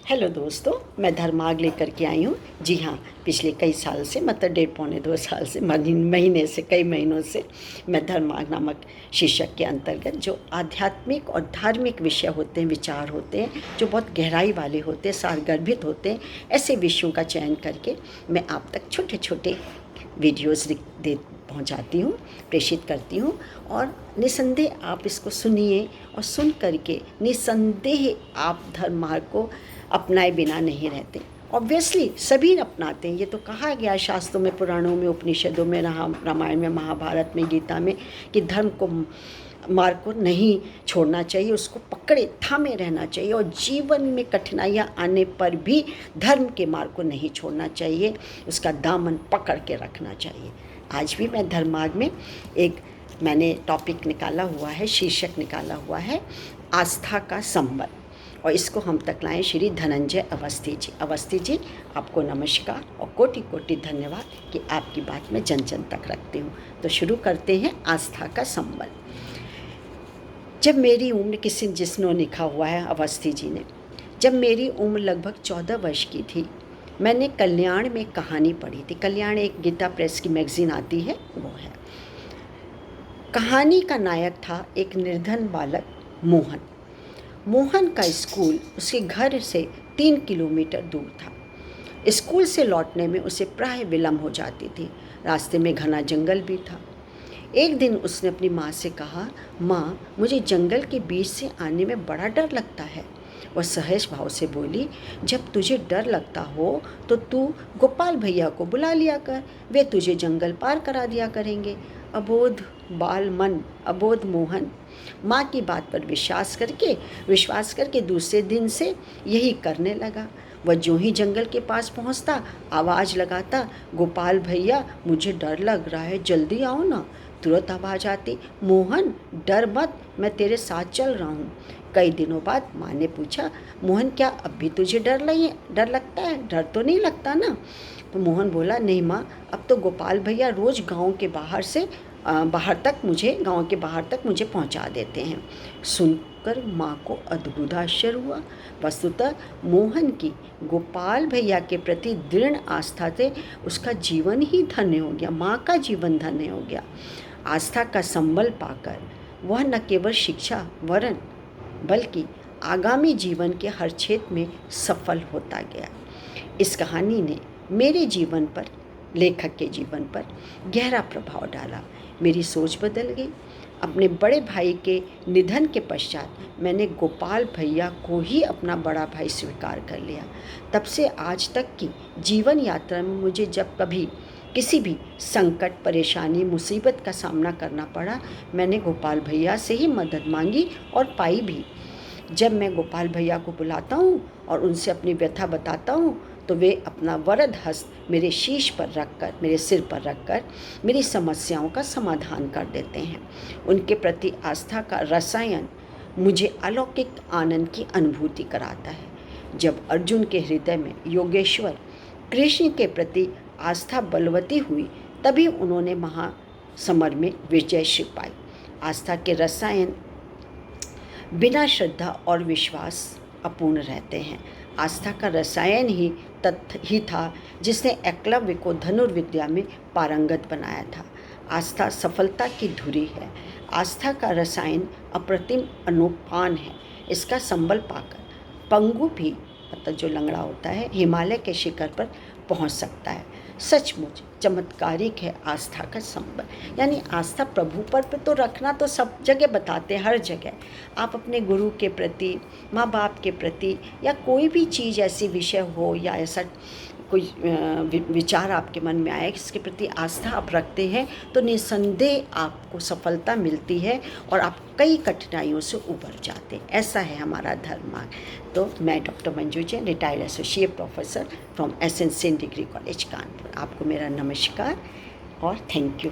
Hello दोस्तों, मैं धर्मार्ग लेकर के आई हूँ। जी हाँ, पिछले कई साल से मतलब 1.5-2 साल से महीने से कई महीनों से मैं धर्मार्ग नामक शीर्षक के अंतर्गत जो आध्यात्मिक और धार्मिक विषय होते हैं, विचार होते हैं, जो बहुत गहराई वाले होते हैं, सारगर्भित होते हैं, ऐसे विषयों का चयन करके मैं आप तक छोटे छोटे वीडियोज़ दे पहुँचाती हूँ, प्रेषित करती हूँ। और निसंदेह आप इसको सुनिए और सुन करके निसंदेह आप धर्मार्ग को अपनाए बिना नहीं रहते। ऑब्वियसली सभी अपनाते हैं, ये तो कहा गया है शास्त्रों में, पुराणों में, उपनिषदों में, रामायण में, महाभारत में, गीता में कि धर्म को मार्ग को नहीं छोड़ना चाहिए, उसको पकड़े थामे रहना चाहिए और जीवन में कठिनाइयाँ आने पर भी धर्म के मार्ग को नहीं छोड़ना चाहिए, उसका दामन पकड़ के रखना चाहिए। आज भी मैं धर्मार्ग में मैंने टॉपिक निकाला हुआ है, शीर्षक निकाला हुआ है, आस्था का संबल, और इसको हम तक लाएं श्री धनंजय अवस्थी जी। अवस्थी जी, आपको नमस्कार और कोटि कोटि धन्यवाद कि आपकी बात मैं जन जन तक रखती हूँ। तो शुरू करते हैं आस्था का संबल। जब मेरी उम्र, जिसने लिखा हुआ है अवस्थी जी ने, जब मेरी उम्र लगभग 14 वर्ष की थी, मैंने कल्याण में कहानी पढ़ी थी। कल्याण एक गीता प्रेस की मैगजीन आती है, वो है। कहानी का नायक था एक निर्धन बालक मोहन। मोहन का स्कूल उसके घर से 3 किलोमीटर दूर था। स्कूल से लौटने में उसे प्राय विलम्ब हो जाती थी। रास्ते में घना जंगल भी था। एक दिन उसने अपनी माँ से कहा, माँ, मुझे जंगल के बीच से आने में बड़ा डर लगता है। वह सहज भाव से बोली, जब तुझे डर लगता हो तो तू गोपाल भैया को बुला लिया कर, वे तुझे जंगल पार करा दिया करेंगे। अबोध बाल मन, अबोध मोहन माँ की बात पर विश्वास करके दूसरे दिन से यही करने लगा। वह जो ही जंगल के पास पहुँचता, आवाज़ लगाता, गोपाल भैया, मुझे डर लग रहा है, जल्दी आओ ना। तुरंत आवाज़ आती, मोहन डर मत, मैं तेरे साथ चल रहा हूँ। कई दिनों बाद माँ ने पूछा, मोहन, क्या अब भी तुझे डर लगता है? डर तो नहीं लगता ना? तो मोहन बोला, नहीं माँ, अब तो गोपाल भैया रोज़ गांव के बाहर तक मुझे पहुंचा देते हैं। सुनकर माँ को अद्भुत आश्चर्य हुआ। वस्तुतः मोहन की गोपाल भैया के प्रति दृढ़ आस्था से उसका जीवन ही धन्य हो गया, माँ का जीवन धन्य हो गया। आस्था का संबल पाकर वह न केवल शिक्षा वरन बल्कि आगामी जीवन के हर क्षेत्र में सफल होता गया। इस कहानी ने मेरे जीवन पर, लेखक के जीवन पर गहरा प्रभाव डाला। मेरी सोच बदल गई। अपने बड़े भाई के निधन के पश्चात मैंने गोपाल भैया को ही अपना बड़ा भाई स्वीकार कर लिया। तब से आज तक की जीवन यात्रा में मुझे जब कभी किसी भी संकट, परेशानी, मुसीबत का सामना करना पड़ा, मैंने गोपाल भैया से ही मदद मांगी और पाई भी। जब मैं गोपाल भैया को बुलाता हूँ और उनसे अपनी व्यथा बताता हूँ, तो वे अपना वरद हस्त मेरे सिर पर रखकर मेरी समस्याओं का समाधान कर देते हैं। उनके प्रति आस्था का रसायन मुझे अलौकिक आनंद की अनुभूति कराता है। जब अर्जुन के हृदय में योगेश्वर कृष्ण के प्रति आस्था बलवती हुई, तभी उन्होंने महासमर में विजय पाई। आस्था के रसायन बिना श्रद्धा और विश्वास अपूर्ण रहते हैं। आस्था का रसायन ही था जिसने एकलव्य को धनुर्विद्या में पारंगत बनाया था। आस्था सफलता की धुरी है। आस्था का रसायन अप्रतिम अनुपान है। इसका संबल पाकर पंगु भी, मतलब जो लंगड़ा होता है, हिमालय के शिखर पर पहुंच सकता है। सचमुच चमत्कारिक है आस्था का संबल। यानी आस्था प्रभु पर तो रखना तो सब जगह बताते हैं, हर जगह। आप अपने गुरु के प्रति, माँ बाप के प्रति, या कोई भी चीज़ ऐसी विषय हो या ऐसा कोई विचार आपके मन में आए, इसके प्रति आस्था आप रखते हैं, तो निसंदेह आपको सफलता मिलती है और आप कई कठिनाइयों से उबर जाते हैं। ऐसा है हमारा धर्मार्ग। तो मैं doctor Manju Jain, retired associate professor from SN Sen degree college Kanpur, आपको मेरा नमस्कार और थैंक यू।